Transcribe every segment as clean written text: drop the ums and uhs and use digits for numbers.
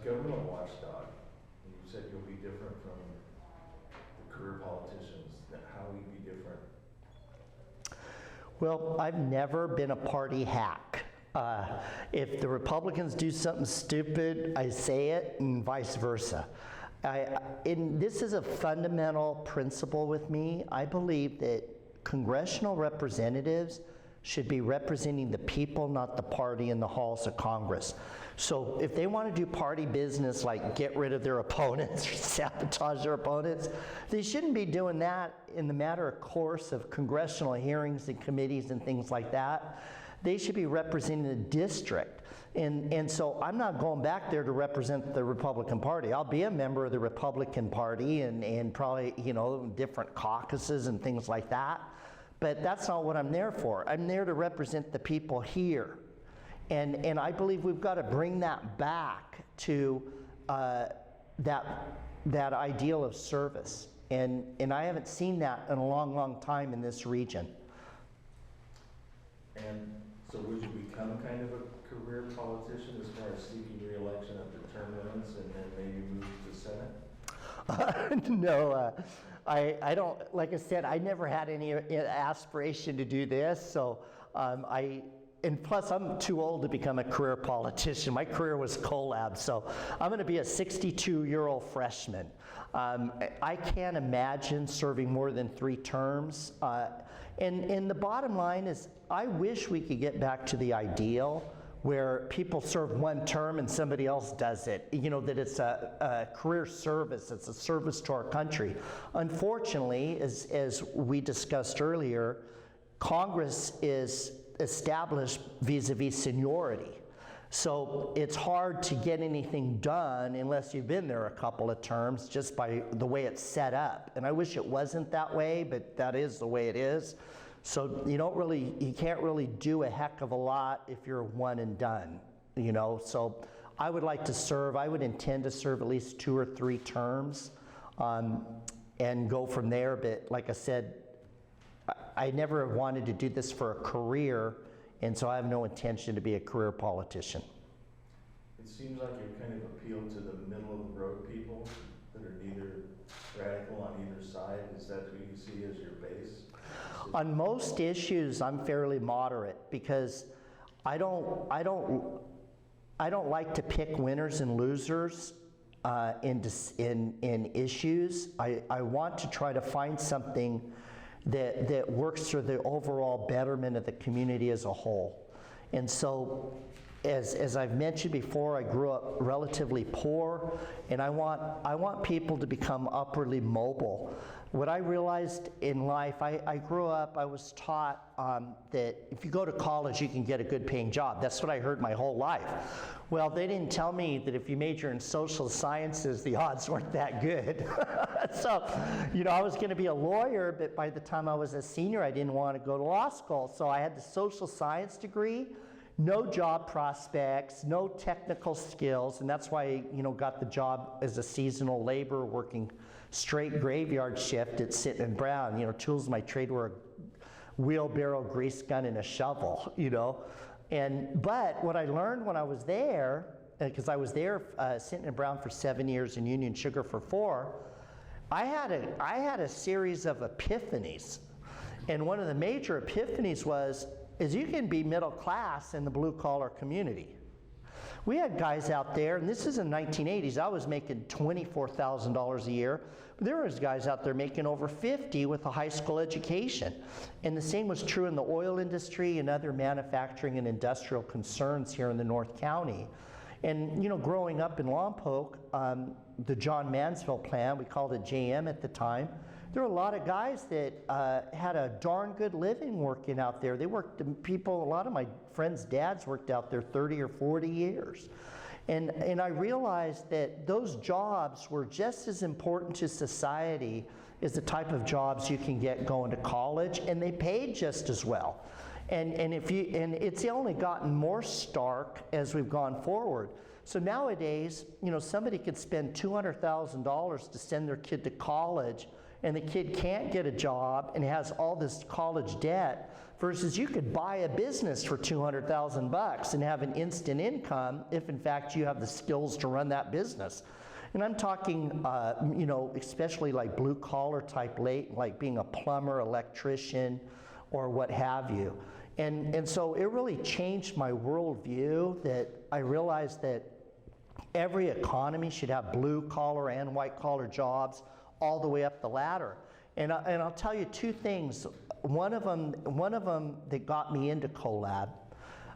government watchdog, and you said you'll be different from the career politicians. How will you be different? Well, I've never been a party hack. If the Republicans do something stupid, I say it, and vice versa. This is a fundamental principle with me. I believe that congressional representatives should be representing the people, not the party in the halls of Congress. So if they want to do party business like get rid of their opponents or sabotage their opponents, they shouldn't be doing that in the matter of course of congressional hearings and committees and things like that. They should be representing the district. And so I'm not going back there to represent the Republican Party. I'll be a member of the Republican Party and probably, you know, different caucuses and things like that. But that's not what I'm there for. I'm there to represent the people here. And I believe we've got to bring that back to that ideal of service. And I haven't seen that in a long, long time in this region. And so would you become kind of a career politician as far as seeking re-election after term limits and then maybe move to Senate? No, I don't, like I said, I never had any aspiration to do this, so and plus I'm too old to become a career politician. My career was collab, so I'm going to be a 62-year-old freshman. I can't imagine serving more than 3 terms. And the bottom line is, I wish we could get back to the ideal where people serve 1 term and somebody else does it. You know, that it's a career service, it's a service to our country. Unfortunately, as we discussed earlier, Congress is established vis-a-vis seniority. So it's hard to get anything done unless you've been there a couple of terms, just by the way it's set up. And I wish it wasn't that way, but that is the way it is. So you can't really do a heck of a lot if you're one and done, you know. So I would like to serve, I would intend to serve at least 2 or 3 terms and go from there. But like I said, I never wanted to do this for a career, and so I have no intention to be a career politician. It seems like you kind of appeal to the middle of the road people that are neither radical on either side. Is that who you see as your base? On most issues, I'm fairly moderate because I don't like to pick winners and losers in issues. I want to try to find something that works for the overall betterment of the community as a whole. And so, as I've mentioned before, I grew up relatively poor, and I want people to become upwardly mobile. What I realized in life, I grew up, I was taught that if you go to college, you can get a good paying job. That's what I heard my whole life. Well, they didn't tell me that if you major in social sciences, the odds weren't that good. So, I was going to be a lawyer, but by the time I was a senior, I didn't want to go to law school. So I had the social science degree, no job prospects, no technical skills, and that's why I, got the job as a seasonal laborer working straight graveyard shift at Sitton & Brown. Tools of my trade were a wheelbarrow, grease gun, and a shovel, But what I learned when I was there, because I was there Sitton & Brown for 7 years and Union Sugar for 4, I had a series of epiphanies. And one of the major epiphanies is you can be middle class in the blue collar community. We had guys out there, and this is in the 1980s, I was making $24,000 a year. But there was guys out there making over 50 with a high school education. And the same was true in the oil industry and other manufacturing and industrial concerns here in the North County. And growing up in Lompoc, the John Mansfield plant, we called it JM at the time, there were a lot of guys that had a darn good living working out there. They worked, a lot of my friends' dads worked out there 30 or 40 years. And I realized that those jobs were just as important to society as the type of jobs you can get going to college, and they paid just as well. And it's only gotten more stark as we've gone forward. So nowadays, somebody could spend $200,000 to send their kid to college, and the kid can't get a job and has all this college debt, versus you could buy a business for $200,000 and have an instant income if in fact you have the skills to run that business. And I'm talking, you know, especially like blue collar type like being a plumber, electrician, or what have you. And so it really changed my worldview, that I realized that every economy should have blue collar and white collar jobs all the way up the ladder. And I'll tell you two things. One of them that got me into CoLab,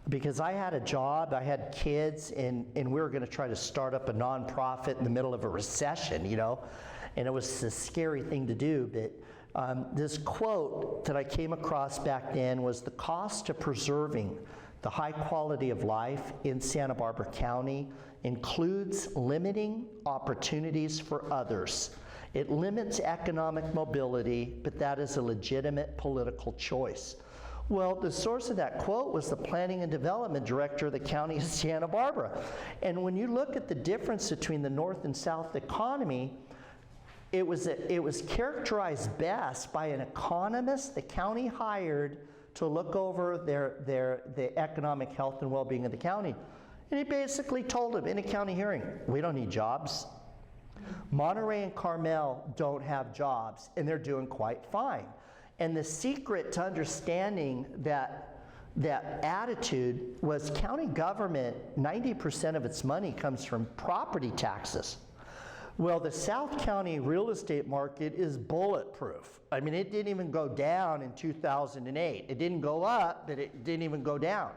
because I had a job, I had kids, and we were going to try to start up a nonprofit in the middle of a recession, you know, and it was a scary thing to do. But this quote that I came across back then was, "The cost of preserving the high quality of life in Santa Barbara County includes limiting opportunities for others. It limits economic mobility, but that is a legitimate political choice." Well, the source of that quote was the Planning and Development Director of the County of Santa Barbara. And when you look at the difference between the North and South economy, it was characterized best by an economist the county hired to look over the economic health and well-being of the county. And he basically told him in a county hearing, we don't need jobs. Monterey and Carmel don't have jobs, and they're doing quite fine. And the secret to understanding that attitude was county government, 90% of its money comes from property taxes. Well, the South County real estate market is bulletproof. I mean, it didn't even go down in 2008. It didn't go up, but it didn't even go down.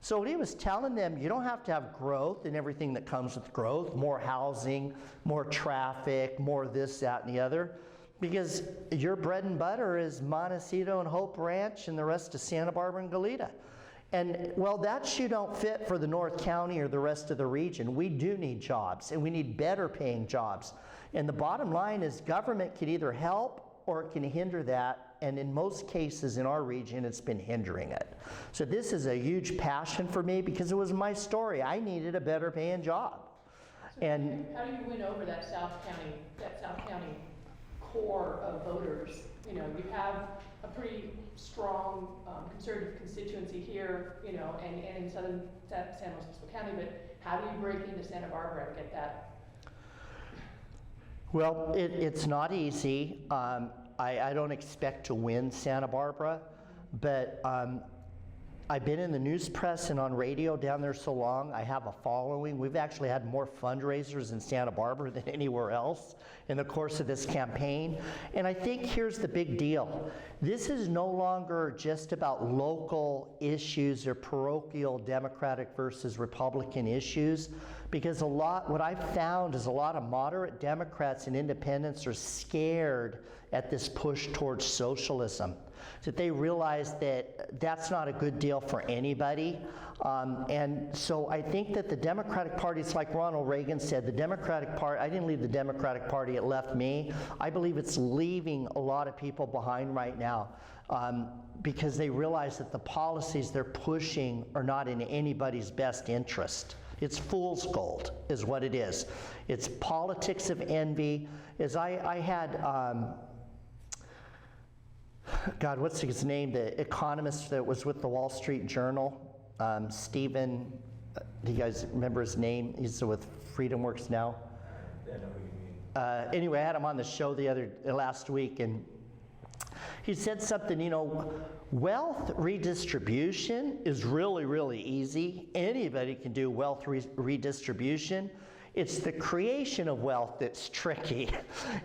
So what he was telling them, you don't have to have growth and everything that comes with growth, more housing, more traffic, more this, that, and the other, because your bread and butter is Montecito and Hope Ranch and the rest of Santa Barbara and Goleta. And, well, that shoe don't fit for the North County or the rest of the region. We do need jobs, and we need better paying jobs. And the bottom line is government can either help or it can hinder that, and in most cases in our region, it's been hindering it. So this is a huge passion for me because it was my story. I needed a better paying job. So And how do you win over that South County core of voters? You know, you have a pretty strong conservative constituency here, you know, and in southern San Luis Obispo County, but how do you break into Santa Barbara and get that? well, it's not easy. I don't expect to win Santa Barbara, but I've been in the news press and on radio down there so long, I have a following. We've actually had more fundraisers in Santa Barbara than anywhere else in the course of this campaign. And I think here's the big deal. This is no longer just about local issues or parochial Democratic versus Republican issues, because what I've found is a lot of moderate Democrats and independents are scared at this push towards socialism, that they realize that that's not a good deal for anybody. And so I think that the Democratic Party, it's like Ronald Reagan said, the Democratic Party, I didn't leave the Democratic Party, it left me. I believe it's leaving a lot of people behind right now because they realize that the policies they're pushing are not in anybody's best interest. It's fool's gold is what it is. It's politics of envy. I had, God, what's his name? The economist that was with the Wall Street Journal, Stephen, do you guys remember his name? He's with FreedomWorks now. I know who you mean. Anyway, I had him on the show last week, and he said something, you know, wealth redistribution is really, really easy. Anybody can do wealth redistribution. It's the creation of wealth that's tricky.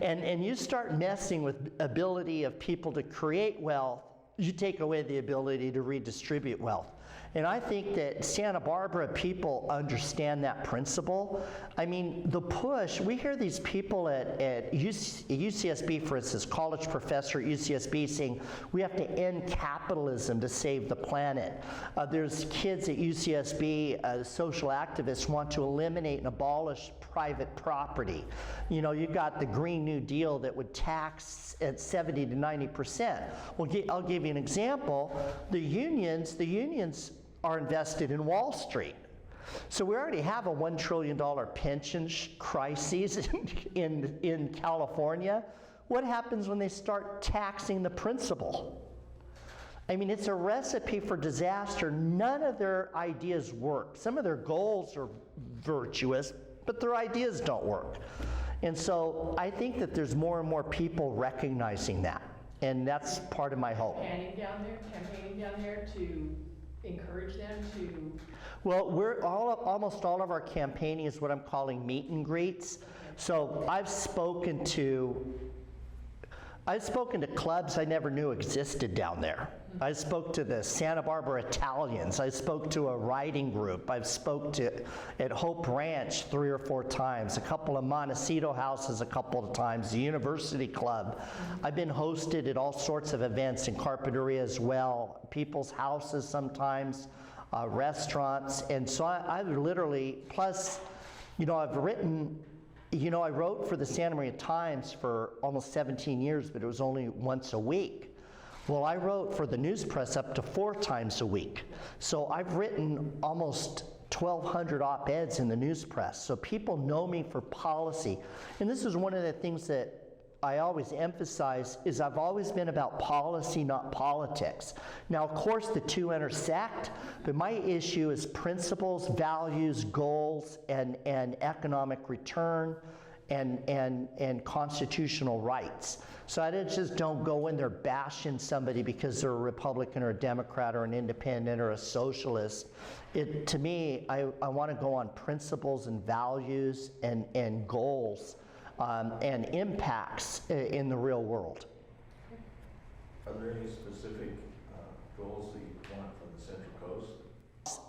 And you start messing with ability of people to create wealth, you take away the ability to redistribute wealth. And I think that Santa Barbara people understand that principle. I mean, the push, we hear these people at UCSB, for instance, college professor at UCSB saying, we have to end capitalism to save the planet. There's kids at UCSB, social activists want to eliminate and abolish private property. You know, you've got the Green New Deal that would tax at 70 to 90%. Well, I'll give you an example. The unions are invested in Wall Street. So we already have a $1 trillion pension crisis in California. what happens when they start taxing the principal? I mean, it's a recipe for disaster. None of their ideas work. Some of their goals are virtuous, but their ideas don't work. And so I think that there's more and more people recognizing that. And that's part of my hope. Campaigning down there to encourage them to. Well, almost all of our campaigning is what I'm calling meet and greets. So I've spoken to clubs I never knew existed down there. I spoke to the Santa Barbara Italians. I spoke to a writing group. I've spoke to at Hope Ranch 3 or 4 times, a couple of Montecito houses a couple of times, the University Club. I've been hosted at all sorts of events in Carpinteria as well, people's houses sometimes, restaurants. And so I've literally, plus, I've written, I wrote for the Santa Maria Times for almost 17 years, but it was only once a week. Well, I wrote for the news press up to 4 times a week. So I've written almost 1,200 op-eds in the news press. So people know me for policy. And this is one of the things that I always emphasize is I've always been about policy, not politics. Now, of course, the two intersect, but my issue is principles, values, goals, and economic return, and constitutional rights. So I just don't go in there bashing somebody because they're a Republican or a Democrat or an independent or a socialist. To me, I want to go on principles and values and goals and impacts in the real world. Are there any specific goals that you want from the Central Coast?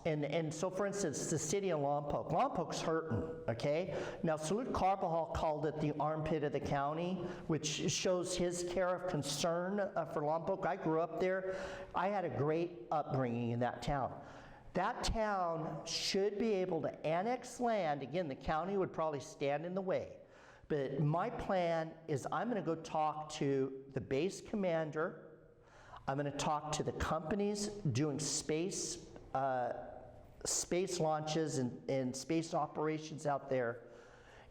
And so, for instance, the city of Lompoc's hurting, okay? Now, Salud Carbajal called it the armpit of the county, which shows his care of concern for Lompoc. I grew up there. I had a great upbringing in that town. That town should be able to annex land. Again, the county would probably stand in the way. But my plan is I'm going to go talk to the base commander. I'm going to talk to the companies doing space launches and space operations out there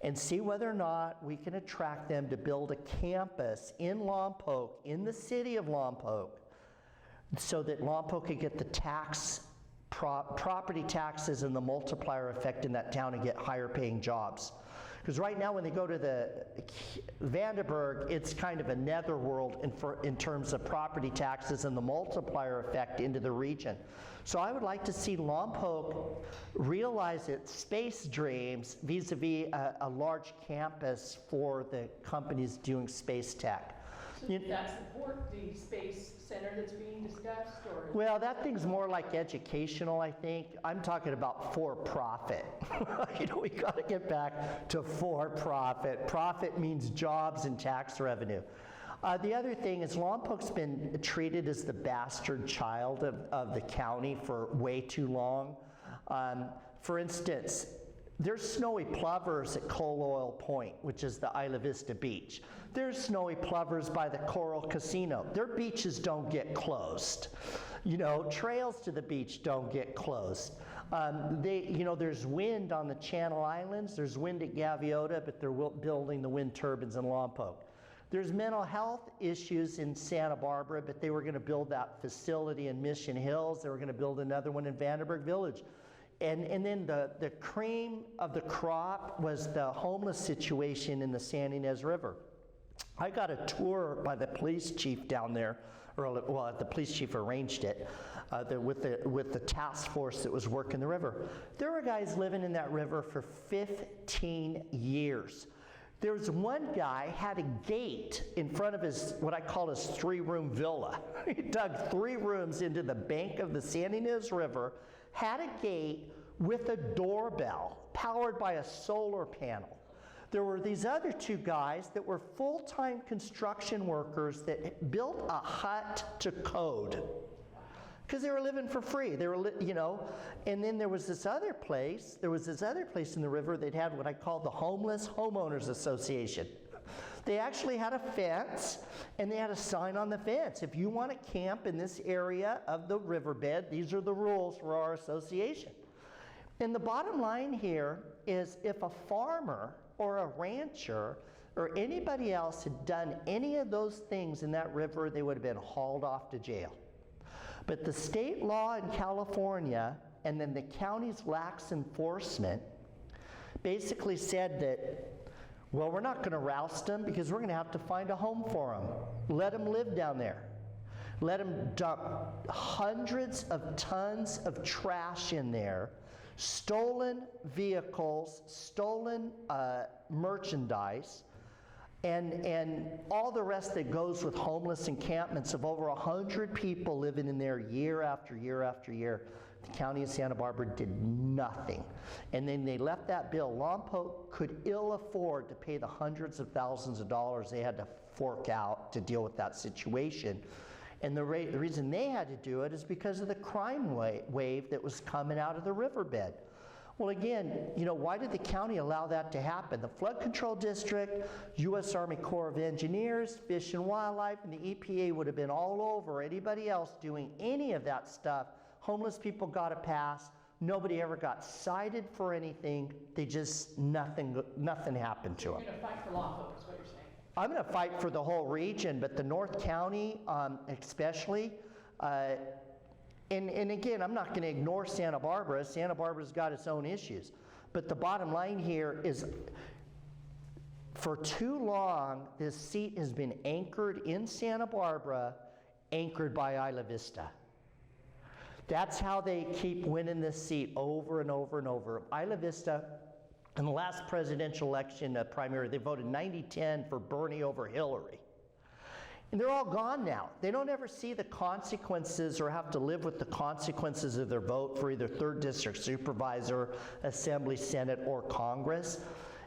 and see whether or not we can attract them to build a campus in Lompoc, in the city of Lompoc, so that Lompoc could get the property taxes and the multiplier effect in that town and get higher paying jobs. Because right now when they go to the Vandenberg, it's kind of a netherworld in terms of property taxes and the multiplier effect into the region. So I would like to see Lompoc realize its space dreams vis-a-vis a large campus for the companies doing space tech. So does that support the space center that's being discussed? Or? Well, that thing's more like educational, I think. I'm talking about for-profit. We got to get back to for-profit. Profit means jobs and tax revenue. The other thing is Lompoc's been treated as the bastard child of the county for way too long. For instance, there's snowy plovers at Caldwell Point, which is the Isla Vista beach. There's snowy plovers by the Coral Casino. Their beaches don't get closed. Trails to the beach don't get closed. There's wind on the Channel Islands. There's wind at Gaviota, but they're building the wind turbines in Lompoc. There's mental health issues in Santa Barbara, but they were going to build that facility in Mission Hills. They were going to build another one in Vandenberg Village. And then the cream of the crop was the homeless situation in the San Ynez River. I got a tour by the police chief down there, the police chief arranged it, with the task force that was working the river. There were guys living in that river for 15 years. There was one guy had a gate in front of his, what I call his 3-room villa. He dug 3 rooms into the bank of the San Ynez River, had a gate with a doorbell powered by a solar panel. There were these other 2 guys that were full-time construction workers that built a hut to code because they were living for free. They were, and then there was this other place. There was this other place in the river that had what I call the Homeless Homeowners Association. They actually had a fence, and they had a sign on the fence. If you want to camp in this area of the riverbed, these are the rules for our association. And the bottom line here is if a farmer or a rancher or anybody else had done any of those things in that river, they would have been hauled off to jail. But the state law in California and then the county's lax enforcement basically said that, well, we're not going to roust them because we're going to have to find a home for them. Let them live down there. Let them dump hundreds of tons of trash in there, stolen vehicles, stolen merchandise, and all the rest that goes with homeless encampments of over 100 people living in there year after year after year. The county of Santa Barbara did nothing. And then they left that bill. Lompoc could ill afford to pay the hundreds of thousands of dollars they had to fork out to deal with that situation. And the reason they had to do it is because of the crime wave that was coming out of the riverbed. Well, again, you know, why did the county allow that to happen? The Flood Control District, U.S. Army Corps of Engineers, Fish and Wildlife, and the EPA would have been all over anybody else doing any of that stuff. Homeless people got a pass. Nobody ever got cited for anything. They just, nothing happened to them. You're going to fight for Lompoc, is what you're saying. I'm going to fight for the whole region, but the North County especially. And again, I'm not going to ignore Santa Barbara. Santa Barbara's got its own issues. But the bottom line here is, for too long, this seat has been anchored in Santa Barbara, anchored by Isla Vista. That's how they keep winning this seat over and over and over. Isla Vista, in the last presidential election primary, they voted 90-10 for Bernie over Hillary. And they're all gone now. They don't ever see the consequences or have to live with the consequences of their vote for either 3rd District Supervisor, Assembly, Senate, or Congress.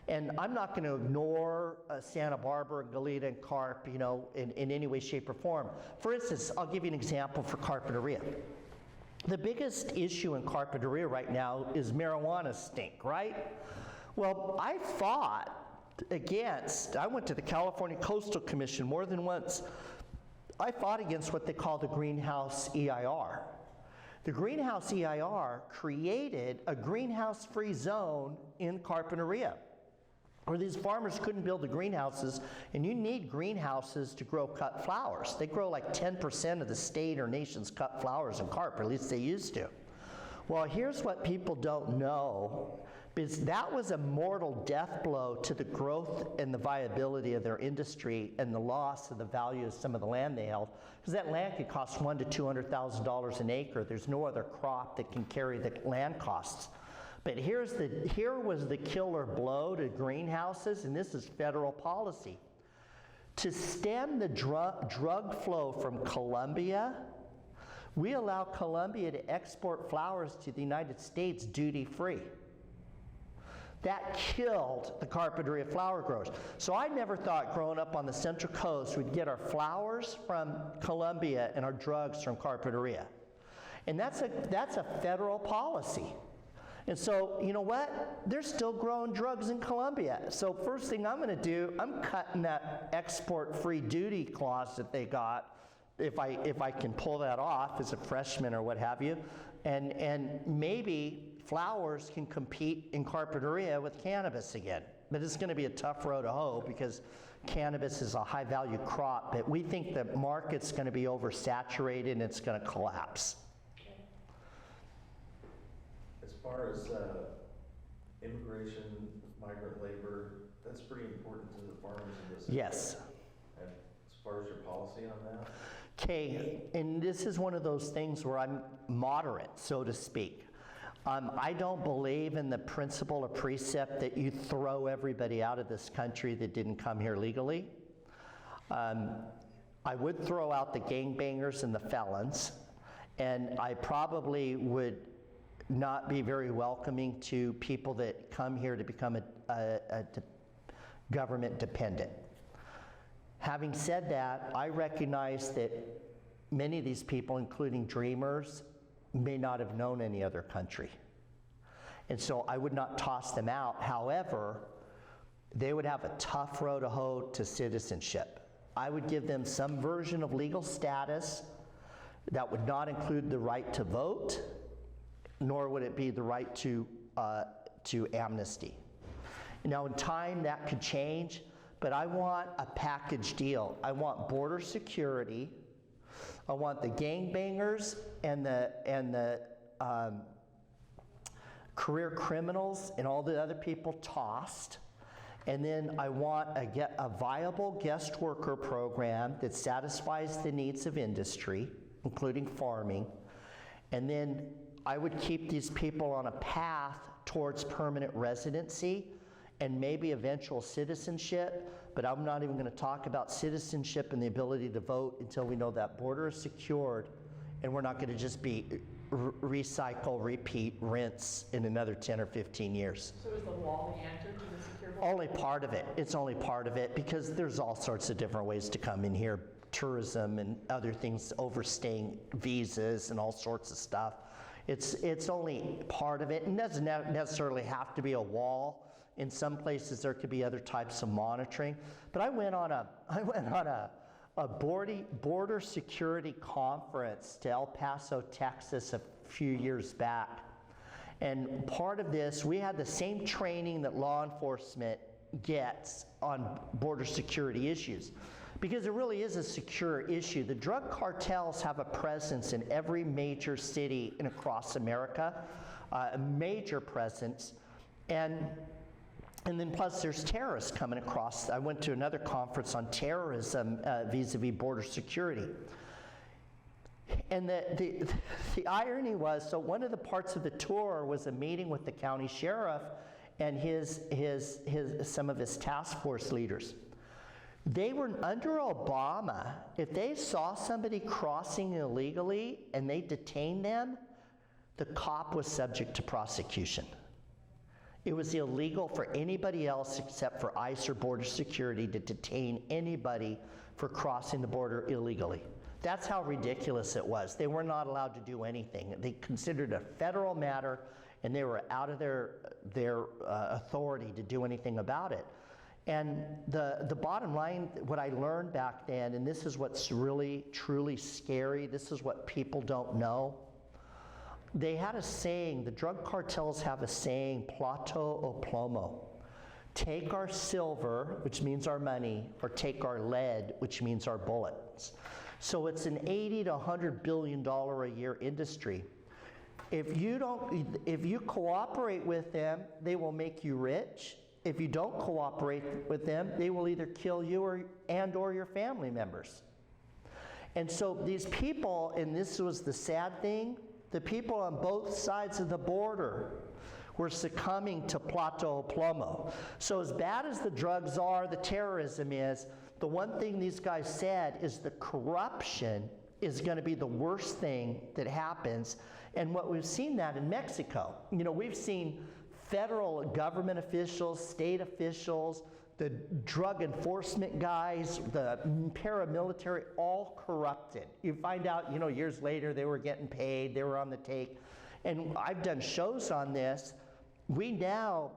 And I'm not going to ignore Santa Barbara, Goleta, and Carp, you know, in any way, shape, or form. For instance, I'll give you an example for Carpinteria. The biggest issue in Carpinteria right now is marijuana stink, right? Well, I fought against, I went to the California Coastal Commission more than once. I fought against what they call the greenhouse EIR. The greenhouse EIR created a greenhouse-free zone in Carpinteria, where these farmers couldn't build the greenhouses, and you need greenhouses to grow cut flowers. They grow like 10% of the state or nation's cut flowers in Carp, or at least they used to. Well, here's what people don't know, because that was a mortal death blow to the growth and the viability of their industry and the loss of the value of some of the land they held. Because that land could cost $100,000 to $200,000 an acre. There's no other crop that can carry the land costs. But here was the killer blow to greenhouses, and this is federal policy. To stem the drug flow from Colombia, we allow Colombia to export flowers to the United States duty-free. That killed the Carpinteria flower growers. So I never thought growing up on the Central Coast we'd get our flowers from Colombia and our drugs from Carpinteria. And that's a federal policy. And so, you know what? They're still growing drugs in Colombia. So first thing I'm going to do, I'm cutting that export-free duty clause that they got, if I can pull that off as a freshman or what have you, and maybe flowers can compete in Carpinteria with cannabis again. But it's going to be a tough road to hoe because cannabis is a high-value crop, but we think the market's going to be oversaturated and it's going to collapse. As far as immigration, migrant labor, that's pretty important to the farmers in this area. Yes. And as far as your policy on that? Okay, and this is one of those things where I'm moderate, so to speak. I don't believe in the principle or precept that you throw everybody out of this country that didn't come here legally. I would throw out the gangbangers and the felons, and I probably would not be very welcoming to people that come here to become a government dependent. Having said that, I recognize that many of these people, including dreamers, may not have known any other country. And so I would not toss them out. However, they would have a tough road to hoe to citizenship. I would give them some version of legal status that would not include the right to vote, nor would it be the right to amnesty. Now in time that could change, but I want a package deal. I want border security. I want the gangbangers and the career criminals and all the other people tossed. And then I want a viable guest worker program that satisfies the needs of industry, including farming. And then I would keep these people on a path towards permanent residency and maybe eventual citizenship, but I'm not even going to talk about citizenship and the ability to vote until we know that border is secured and we're not going to just be recycle, repeat, rinse in another 10 or 15 years. So is the wall the answer to the secure border? Only part of it. It's only part of it because there's all sorts of different ways to come in here. Tourism and other things, overstaying visas and all sorts of stuff. It's only part of it. It doesn't necessarily have to be a wall. In some places there could be other types of monitoring. But I went on a border security conference to El Paso, Texas a few years back. And part of this, we had the same training that law enforcement gets on border security issues. Because it really is a secure issue. The drug cartels have a presence in every major city and across America, a major presence. And then plus there's terrorists coming across. I went to another conference on terrorism vis-a-vis border security. And the irony was, so one of the parts of the tour was a meeting with the county sheriff and some of his task force leaders. They were under Obama. If they saw somebody crossing illegally and they detained them, the cop was subject to prosecution. It was illegal for anybody else except for ICE or Border Security to detain anybody for crossing the border illegally. That's how ridiculous it was. They were not allowed to do anything. They considered it a federal matter and they were out of their authority to do anything about it. And the bottom line, what I learned back then, and this is what's really, truly scary, this is what people don't know. They had a saying, the drug cartels have a saying, plato o plomo. Take our silver, which means our money, or take our lead, which means our bullets. So it's an $80 to $100 billion a year industry. If you cooperate with them, they will make you rich. If you don't cooperate with them, they will either kill you or your family members. And so these people, and this was the sad thing, the people on both sides of the border were succumbing to plato plomo. So as bad as the drugs are, the terrorism is, the one thing these guys said is the corruption is going to be the worst thing that happens. And what we've seen that in Mexico. You know, we've seen federal government officials, state officials, the drug enforcement guys, the paramilitary, all corrupted. You find out, you know, years later they were getting paid, they were on the take. And I've done shows on this. We now,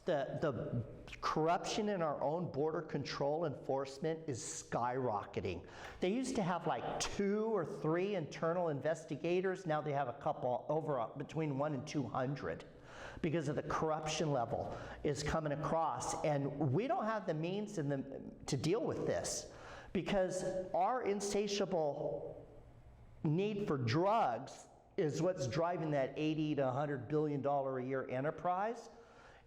the corruption in our own border control enforcement is skyrocketing. They used to have like 2 or 3 internal investigators. Now they have a couple, between 1 and 200. Because of the corruption level is coming across. And we don't have the means to deal with this because our insatiable need for drugs is what's driving that $80 to $100 billion a year enterprise.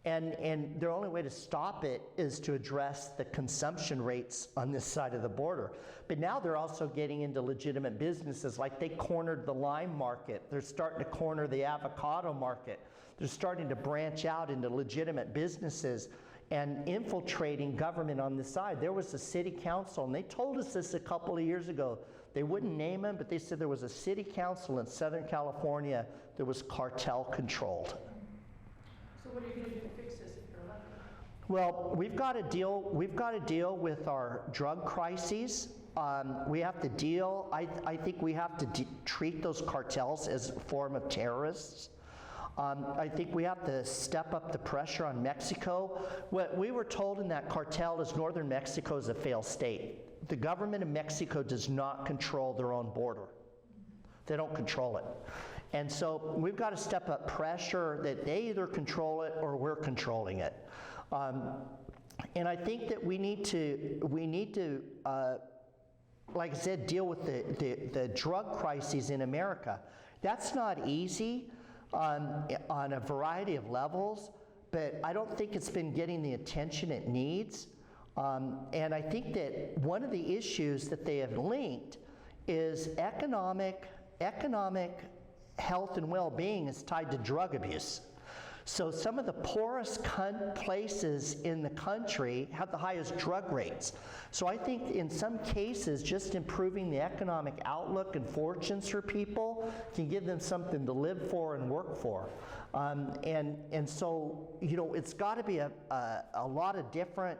And their only way to stop it is to address the consumption rates on this side of the border. But now they're also getting into legitimate businesses, like they cornered the lime market. They're starting to corner the avocado market. They're starting to branch out into legitimate businesses and infiltrating government on this side. There was a city council, and they told us this a couple of years ago. They wouldn't name them, but they said there was a city council in Southern California that was cartel controlled. So what are you going to do to fix this if you're elected? Well, we've got to deal with our drug crises. We have to deal, I think we have to treat those cartels as a form of terrorists. I think we have to step up the pressure on Mexico. What we were told in that cartel is northern Mexico is a failed state. The government of Mexico does not control their own border. They don't control it. And so we've got to step up pressure that they either control it or we're controlling it. And I think that we need to, like I said, deal with the drug crises in America. That's not easy on a variety of levels, but I don't think it's been getting the attention it needs. And I think that one of the issues that they have linked is economic health and well-being is tied to drug abuse. So some of the poorest places in the country have the highest drug rates. So I think in some cases, just improving the economic outlook and fortunes for people can give them something to live for and work for. And so, you know, it's got to be a lot of different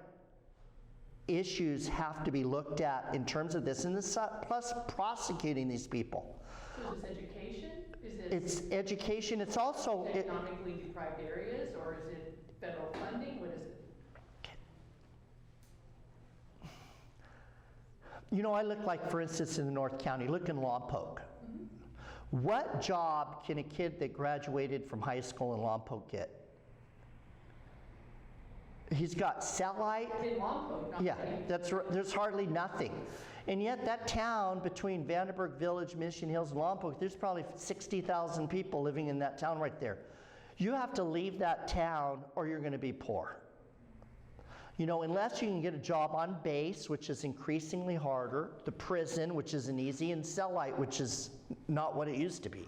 issues have to be looked at in terms of this, and this, plus prosecuting these people. So is this education? It's education. It's also economically deprived areas, or is it federal funding? What is it? You know, I look like, for instance, in the North County, look in Lompoc. Mm-hmm. What job can a kid that graduated from high school in Lompoc get? He's got cellulite. In Lompoc, not yeah, City. There's hardly nothing. And yet that town between Vandenberg Village, Mission Hills, and Lompoc, there's probably 60,000 people living in that town right there. You have to leave that town or you're going to be poor. You know, unless you can get a job on base, which is increasingly harder, the prison, which isn't easy, and cellulite, which is not what it used to be.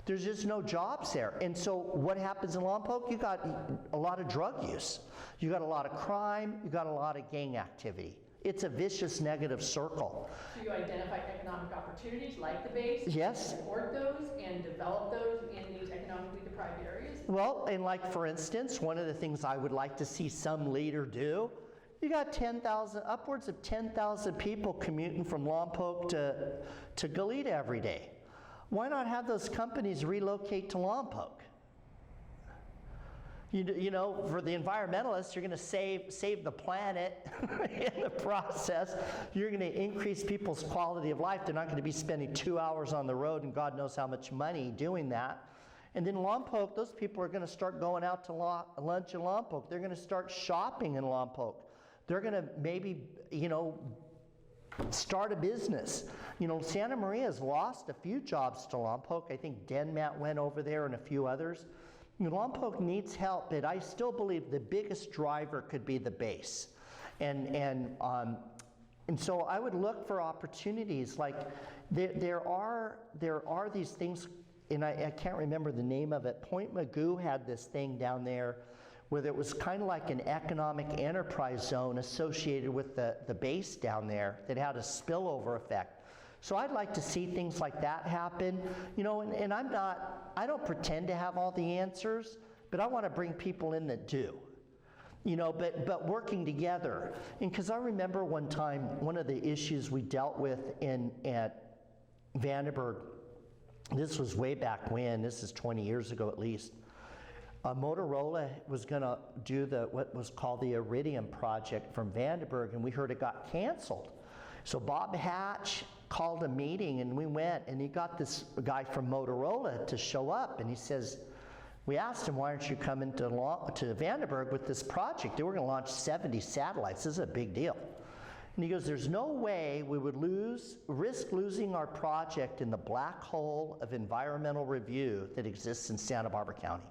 There's just no jobs there. And so what happens in Lompoc? You got a lot of drug use. You got a lot of crime. You got a lot of gang activity. It's a vicious negative circle. So you identify economic opportunities like the base? Yes. Support those and develop those in these economically deprived areas? Well, and like for instance, one of the things I would like to see some leader do, you got 10,000, upwards of 10,000 people commuting from Lompoc to Goleta every day. Why not have those companies relocate to Lompoc? You know, for the environmentalists, you're going to save the planet in the process. You're going to increase people's quality of life. They're not going to be spending 2 hours on the road and God knows how much money doing that. And then Lompoc, those people are going to start going out to lunch in Lompoc. They're going to start shopping in Lompoc. They're going to maybe, you know, start a business. You know, Santa Maria has lost a few jobs to Lompoc. I think Denmat went over there and a few others. You know, Lompoc needs help, but I still believe the biggest driver could be the base. And so I would look for opportunities. Like there are these things, and I can't remember the name of it. Point Magoo had this thing down there where it was kind of like an economic enterprise zone associated with the base down there that had a spillover effect. So I'd like to see things like that happen, you know, and I don't pretend to have all the answers, but I want to bring people in that do, you know, but working together. And because I remember one time, one of the issues we dealt with at Vandenberg, this was way back when, this is 20 years ago at least, Motorola was going to do what was called the Iridium project from Vandenberg, and we heard it got canceled. So Bob Hatch called a meeting, and we went, and he got this guy from Motorola to show up, and he says, we asked him, why aren't you coming to Vandenberg with this project? They were going to launch 70 satellites. This is a big deal. And he goes, there's no way we would risk losing our project in the black hole of environmental review that exists in Santa Barbara County.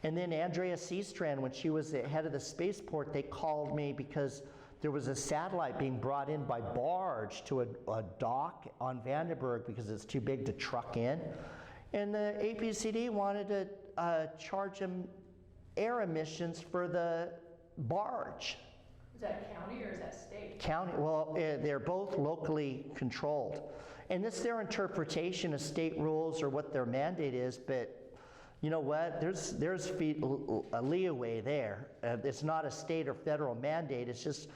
And then Andrea Seastrand, when she was the head of the spaceport, they called me because there was a satellite being brought in by barge to a dock on Vandenberg because it's too big to truck in. And the APCD wanted to charge them air emissions for the barge. Is that county or is that state? County, well, they're both locally controlled. And it's their interpretation of state rules or what their mandate is, but you know what, there's a leeway there. It's not a state or federal mandate, it's just,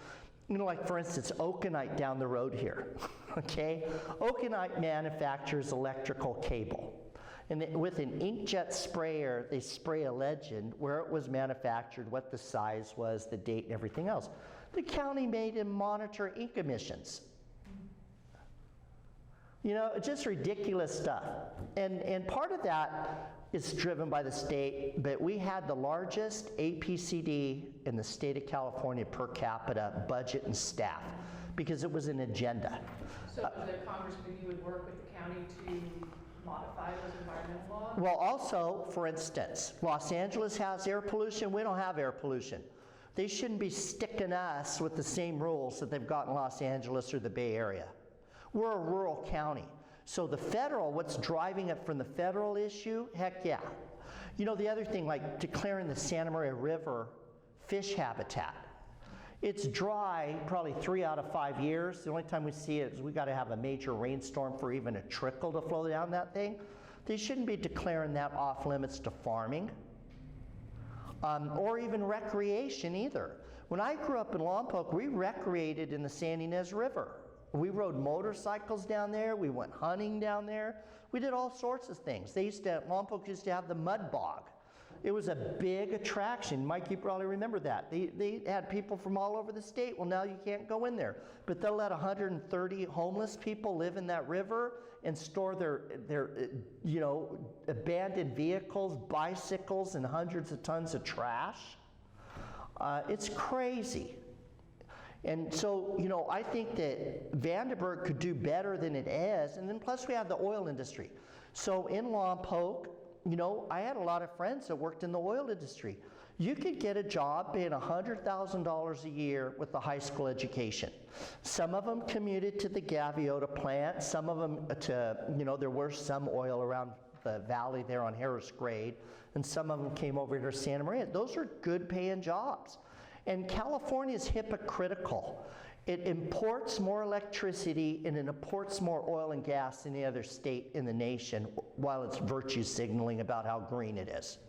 you know, like for instance, Okanite down the road here, okay? Okanite manufactures electrical cable. And with an inkjet sprayer, they spray a legend where it was manufactured, what the size was, the date, and everything else. The county made him monitor ink emissions. You know, just ridiculous stuff. And part of that is driven by the state, but we had the largest APCD in the state of California per capita budget and staff because it was an agenda. So was there Congressman you would work with the county to modify those environmental laws? Well, also, for instance, Los Angeles has air pollution. We don't have air pollution. They shouldn't be sticking us with the same rules that they've got in Los Angeles or the Bay Area. We're a rural county. So the federal, what's driving it from the federal issue, heck yeah. You know, the other thing, like declaring the Santa Maria River fish habitat. It's dry probably 3 out of 5 years. The only time we see it is we got to have a major rainstorm for even a trickle to flow down that thing. They shouldn't be declaring that off limits to farming or even recreation either. When I grew up in Lompoc, we recreated in the San Ynez River. We rode motorcycles down there. We went hunting down there. We did all sorts of things. Lompoc used to have the mud bog. It was a big attraction. Mike, you probably remember that. They had people from all over the state. Well, now you can't go in there. But they'll let 130 homeless people live in that river and store their abandoned vehicles, bicycles, and hundreds of tons of trash. It's crazy. And so, you know, I think that Vandenberg could do better than it is. And then plus we have the oil industry. So in Lompoc, you know, I had a lot of friends that worked in the oil industry. You could get a job paying $100,000 a year with a high school education. Some of them commuted to the Gaviota plant. Some of them there was some oil around the valley there on Harris Grade. And some of them came over to Santa Maria. Those are good paying jobs. And California is hypocritical. It imports more electricity and it imports more oil and gas than any other state in the nation while it's virtue signaling about how green it is.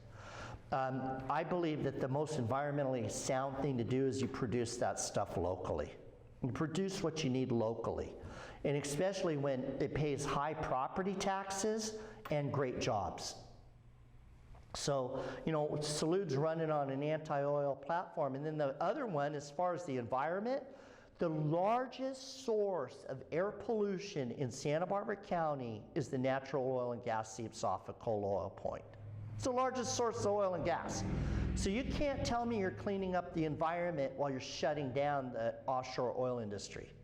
I believe that the most environmentally sound thing to do is you produce that stuff locally. You produce what you need locally. And especially when it pays high property taxes and great jobs. So, you know, Salud's running on an anti-oil platform. And then the other one, as far as the environment, the largest source of air pollution in Santa Barbara County is the natural oil and gas seeps off of coal oil point. It's the largest source of oil and gas. So you can't tell me you're cleaning up the environment while you're shutting down the offshore oil industry.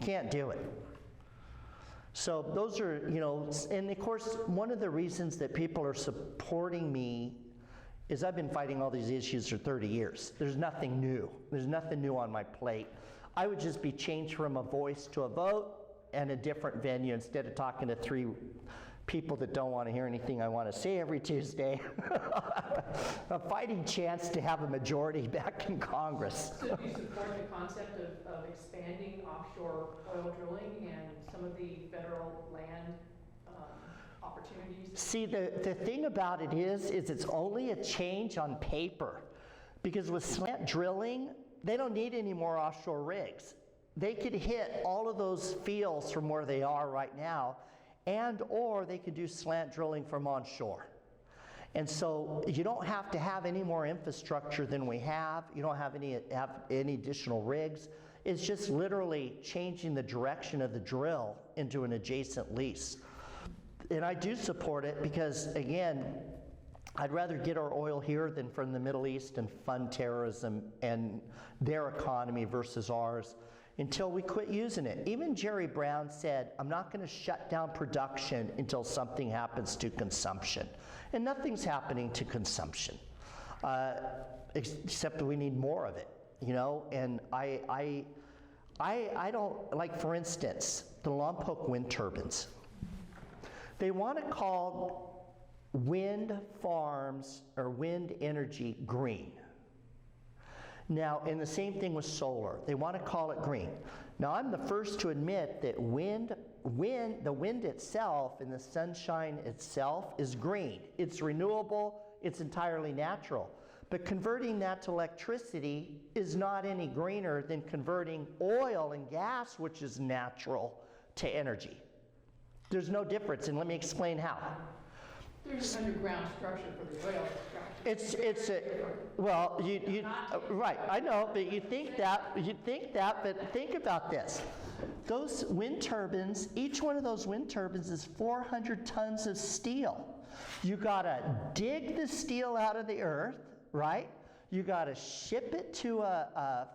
You can't do it. So those are, you know, and of course, one of the reasons that people are supporting me is I've been fighting all these issues for 30 years. There's nothing new. There's nothing new on my plate. I would just be changed from a voice to a vote and a different venue instead of talking to 3 people that don't want to hear anything I want to say every Tuesday. A fighting chance to have a majority back in Congress. So do you support the concept of expanding offshore oil drilling and some of the federal land opportunities? See, the thing about it is it's only a change on paper. Because with slant drilling, they don't need any more offshore rigs. They could hit all of those fields from where they are right now, and or they could do slant drilling from onshore. And so you don't have to have any more infrastructure than we have. You don't have any additional rigs. It's just literally changing the direction of the drill into an adjacent lease. And I do support it because, again, I'd rather get our oil here than from the Middle East and fund terrorism and their economy versus ours until we quit using it. Even Jerry Brown said, I'm not going to shut down production until something happens to consumption. And nothing's happening to consumption, except we need more of it, you know? And I don't, like for instance, the Lompoc wind turbines. They want to call wind farms or wind energy green. Now, and the same thing with solar. They want to call it green. Now, I'm the first to admit that the wind itself and the sunshine itself is green. It's renewable, it's entirely natural. But converting that to electricity is not any greener than converting oil and gas, which is natural, to energy. There's no difference, and let me explain how. There's an underground structure for the oil extraction. It's a, well, right, I know, but you think that, but think about this. Those wind turbines, each one of those wind turbines is 400 tons of steel. You gotta dig the steel out of the earth, right? You gotta ship it to a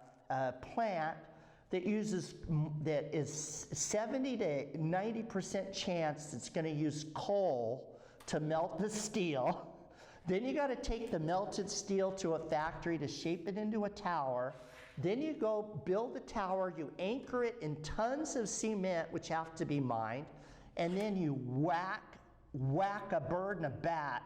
plant that is 70 to 90% chance it's gonna use coal to melt the steel. Then you gotta take the melted steel to a factory to shape it into a tower. Then you go build the tower, you anchor it in tons of cement, which have to be mined, and then you whack a bird and a bat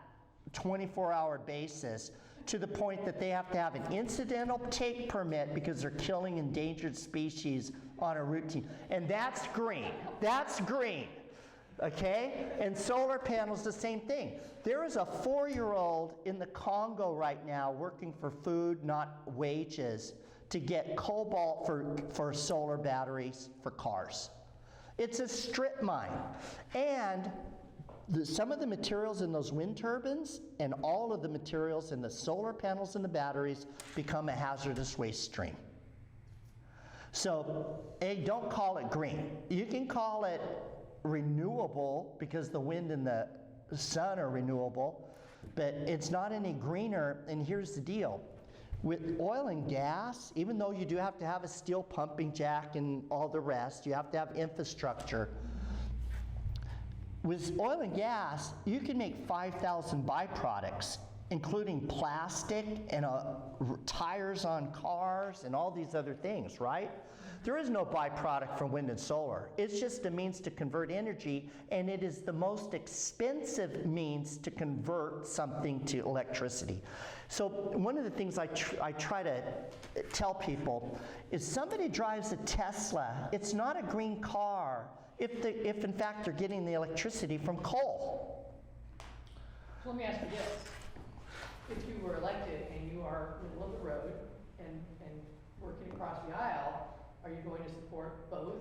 24-hour basis to the point that they have to have an incidental take permit because they're killing endangered species on a routine. And that's green. That's green. Okay? And solar panels, the same thing. There is a 4-year-old in the Congo right now working for food, not wages, to get cobalt for solar batteries for cars. It's a strip mine. And some of the materials in those wind turbines and all of the materials in the solar panels and the batteries become a hazardous waste stream. So, don't call it green. You can call it renewable because the wind and the sun are renewable, but it's not any greener. And here's the deal. With oil and gas, even though you do have to have a steel pumping jack and all the rest, you have to have infrastructure. With oil and gas, you can make 5,000 byproducts, including plastic and tires on cars and all these other things, right? There is no byproduct from wind and solar. It's just a means to convert energy, and it is the most expensive means to convert something to electricity. So one of the things I try to tell people is somebody drives a Tesla, it's not a green car if in fact they're getting the electricity from coal. So let me ask you this. If you were elected and you are middle of the road and working across the aisle, are you going to support both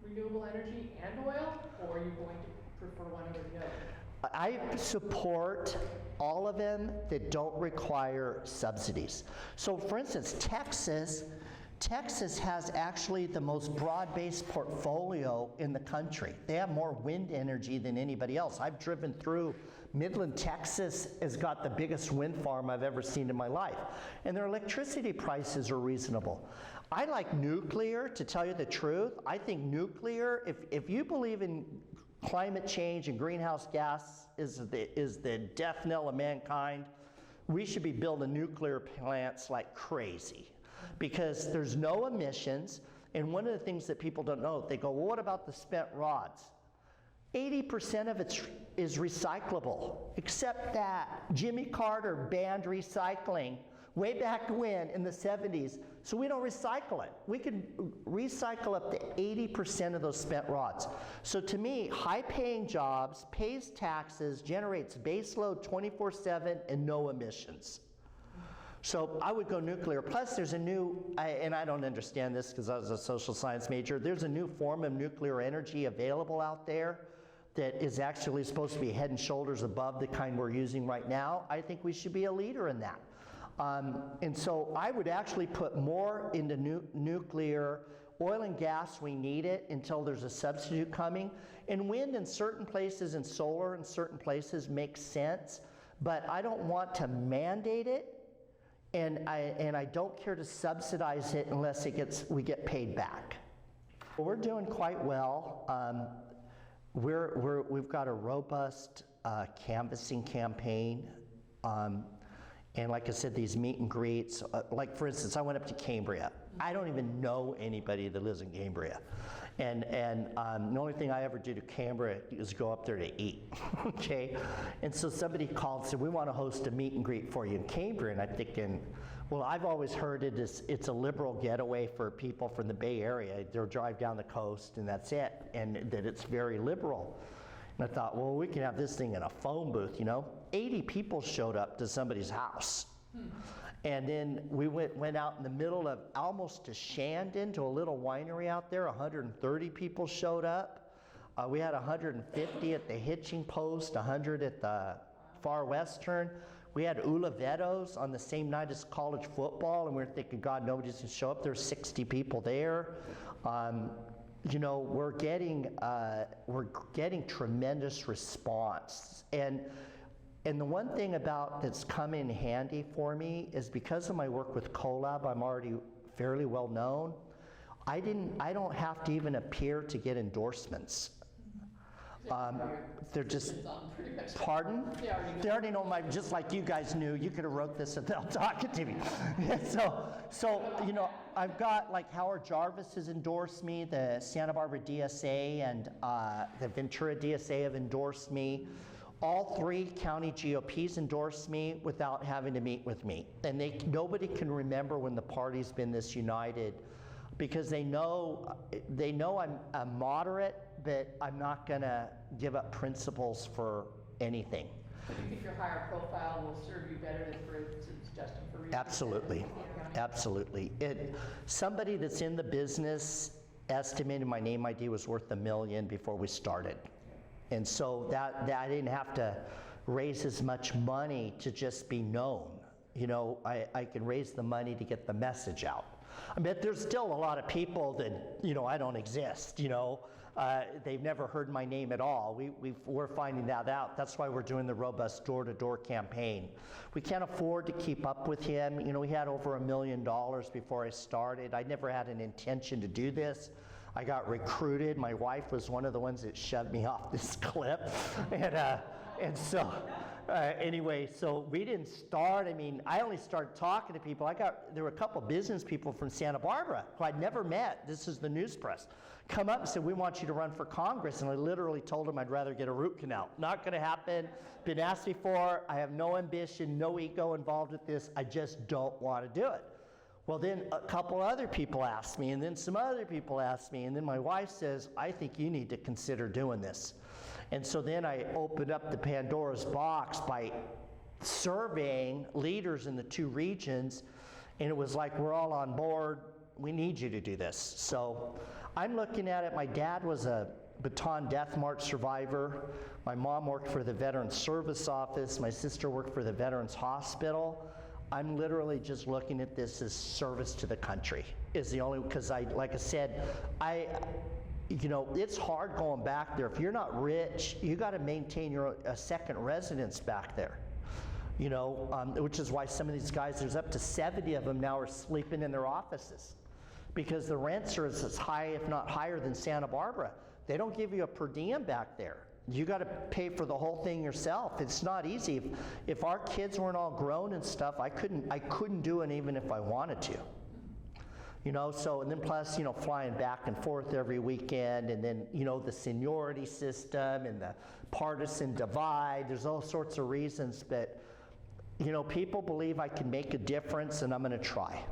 renewable energy and oil, or are you going to prefer one over the other? I support all of them that don't require subsidies. So for instance, Texas has actually the most broad-based portfolio in the country. They have more wind energy than anybody else. I've driven through Midland, Texas has got the biggest wind farm I've ever seen in my life. And their electricity prices are reasonable. I like nuclear, to tell you the truth. I think nuclear, if you believe in climate change and greenhouse gas is the death knell of mankind, we should be building nuclear plants like crazy. Because there's no emissions, and one of the things that people don't know, they go, well, what about the spent rods? 80% of it is recyclable, except that Jimmy Carter banned recycling way back when in the 70s, so we don't recycle it. We could recycle up to 80% of those spent rods. So to me, high-paying jobs, pays taxes, generates baseload 24/7 and no emissions. So I would go nuclear. Plus there's a new, and I don't understand this because I was a social science major, there's a new form of nuclear energy available out there that is actually supposed to be head and shoulders above the kind we're using right now. I think we should be a leader in that. And so I would actually put more into nuclear. Oil and gas, we need it until there's a substitute coming. And wind in certain places and solar in certain places makes sense, but I don't want to mandate it. And I don't care to subsidize it unless we get paid back. We're doing quite well. We've got a robust canvassing campaign. And like I said, these meet and greets, like for instance, I went up to Cambria. I don't even know anybody that lives in Cambria. And the only thing I ever do to Cambria is go up there to eat, okay? And so somebody called and said, we want to host a meet and greet for you in Cambria. And I'm thinking, well, I've always heard it's a liberal getaway for people from the Bay Area. They'll drive down the coast and that's it, and that it's very liberal. And I thought, well, we can have this thing in a phone booth, you know? 80 people showed up to somebody's house. And then we went out in the middle of almost to Shandon, to a little winery out there. 130 people showed up. We had 150 at the hitching post, 100 at the Far Western. We had Ulavetos on the same night as college football, and we were thinking, God, nobody's gonna show up. There's 60 people there. you know, we're getting tremendous response. And the one thing about that's come in handy for me is because of my work with CoLab, I'm already fairly well known. I don't have to even appear to get endorsements. They're just, pardon? They already know my, just like you guys knew, you could have wrote this without talking to me. so, you know, I've got like Howard Jarvis has endorsed me, the Santa Barbara DSA and the Ventura DSA have endorsed me. All 3 county GOPs endorsed me without having to meet with me. And nobody can remember when the party's been this united, because they know I'm a moderate, but I'm not gonna give up principles for anything. Do you think your higher profile will serve you better than, for instance, Justin Farina? Absolutely, absolutely. Somebody that's in the business estimated my name ID was worth $1 million before we started. And so that I didn't have to raise as much money to just be known. You know, I can raise the money to get the message out. I mean, there's still a lot of people that, you know, I don't exist, you know. They've never heard my name at all. We're finding that out. That's why we're doing the robust door-to-door campaign. We can't afford to keep up with him. You know, we had over $1 million before I started. I never had an intention to do this. I got recruited. My wife was one of the ones that shoved me off this cliff. And so, anyway, so we didn't start. I mean, I only started talking to people. There were a couple business people from Santa Barbara who I'd never met. This is the news press. Come up and said, we want you to run for Congress. And I literally told them I'd rather get a root canal. Not gonna happen. Been asked before. I have no ambition, no ego involved with this. I just don't want to do it. Well, then a couple other people asked me, and then some other people asked me, and then my wife says, I think you need to consider doing this. And so then I opened up the Pandora's box by surveying leaders in the 2 regions, and it was like, we're all on board, we need you to do this. So I'm looking at it. My dad was a Bataan Death March survivor. My mom worked for the Veterans Service Office. My sister worked for the Veterans Hospital. I'm literally just looking at this as service to the country is the only, because like I said, you know, it's hard going back there. If you're not rich, you got to maintain a second residence back there. You know, which is why some of these guys, there's up to 70 of them now are sleeping in their offices because the rents are as high, if not higher than Santa Barbara. They don't give you a per diem back there. You got to pay for the whole thing yourself. It's not easy. If our kids weren't all grown and stuff, I couldn't do it even if I wanted to. You know, so, and then plus, you know, flying back and forth every weekend, and then, you know, the seniority system and the partisan divide, there's all sorts of reasons, but, you know, people believe I can make a difference, and I'm going to try.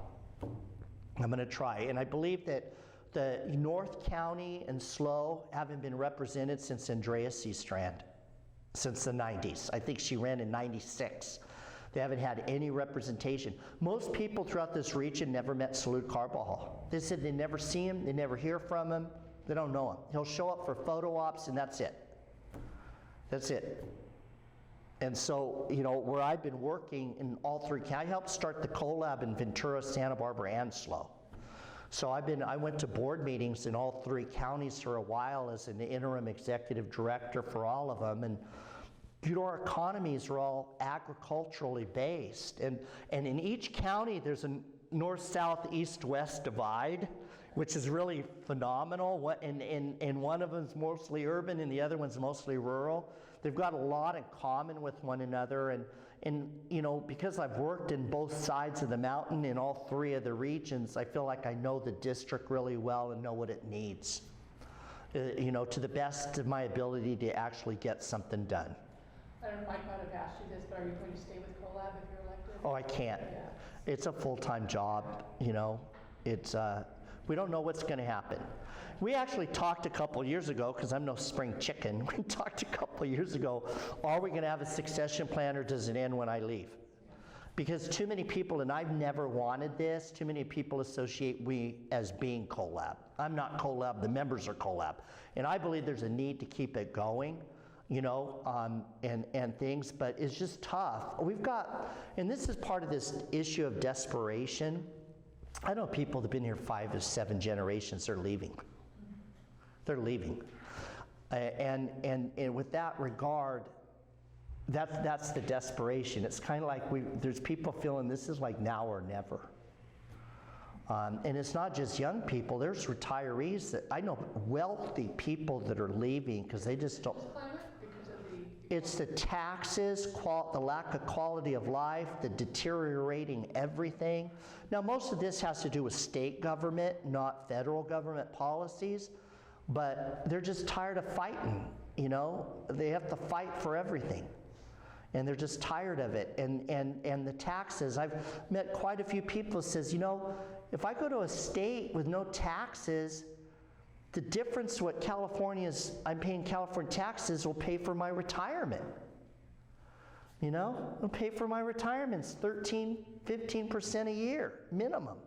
I'm going to try. And I believe that the North County and SLO haven't been represented since Andrea C. Strand, since the 90s. I think she ran in 96. They haven't had any representation. Most people throughout this region never met Salud Carbajal. They said they never see him, they never hear from him, they don't know him. He'll show up for photo ops and that's it. That's it. And so, you know, where I've been working in all 3 counties, I helped start the CoLab in Ventura, Santa Barbara, and SLO. So I went to board meetings in all 3 counties for a while as an interim executive director for all of them. And you know, our economies are all agriculturally based. And in each county, there's a north, south, east, west divide, which is really phenomenal. And one of them is mostly urban and the other one's mostly rural. They've got a lot in common with one another. And you know, because I've worked in both sides of the mountain in all 3 of the regions, I feel like I know the district really well and know what it needs. You know, to the best of my ability to actually get something done. I don't know, Mike might have asked you this, but are you going to stay with CoLab if you're elected? Oh, I can't. Yeah. It's a full-time job, you know. It's, we don't know what's going to happen. We actually talked a couple years ago, because I'm no spring chicken, we talked a couple years ago, are we going to have a succession plan or does it end when I leave? Because too many people, and I've never wanted this, too many people associate we as being CoLab. I'm not CoLab, the members are CoLab. And I believe there's a need to keep it going. You know, and things, but it's just tough. We've got, and this is part of this issue of desperation. I know people that have been here 5 to 7 generations are leaving. They're leaving. And with that regard, that's the desperation. It's kind of like there's people feeling this is like now or never. And it's not just young people. There's retirees that I know, wealthy people that are leaving because they just don't. Climate, because of the It's the taxes, the lack of quality of life, the deteriorating everything. Now, most of this has to do with state government, not federal government policies, but they're just tired of fighting, you know? They have to fight for everything. And they're just tired of it. And the taxes, I've met quite a few people who says, you know, if I go to a state with no taxes, the difference what I'm paying California taxes will pay for my retirement. You know, it'll pay for my retirement. It's 15% a year, minimum.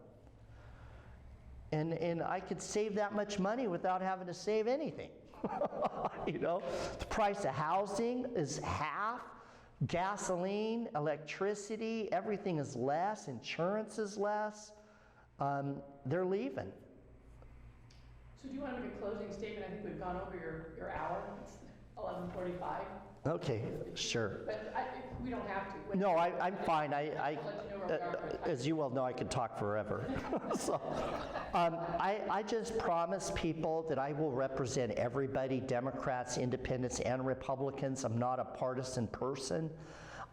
And I could save that much money without having to save anything. You know, the price of housing is half. Gasoline, electricity, everything is less. Insurance is less. They're leaving. So do you want to make a closing statement? I think we've gone over your hour. It's 11:45. Okay, sure. But we don't have to. No, I'm fine. I'll let you know where we are by time. As you well know, I could talk forever. So, I just promise people that I will represent everybody, Democrats, Independents, and Republicans. I'm not a partisan person.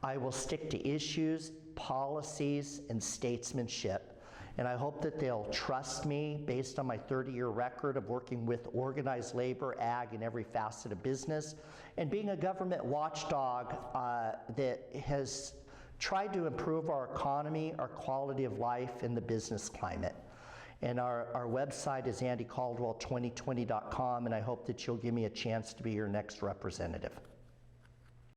I will stick to issues, policies, and statesmanship. And I hope that they'll trust me based on my 30-year record of working with organized labor, ag, and every facet of business, and being a government watchdog that has tried to improve our economy, our quality of life, and the business climate. And our website is andycaldwell2020.com, and I hope that you'll give me a chance to be your next representative.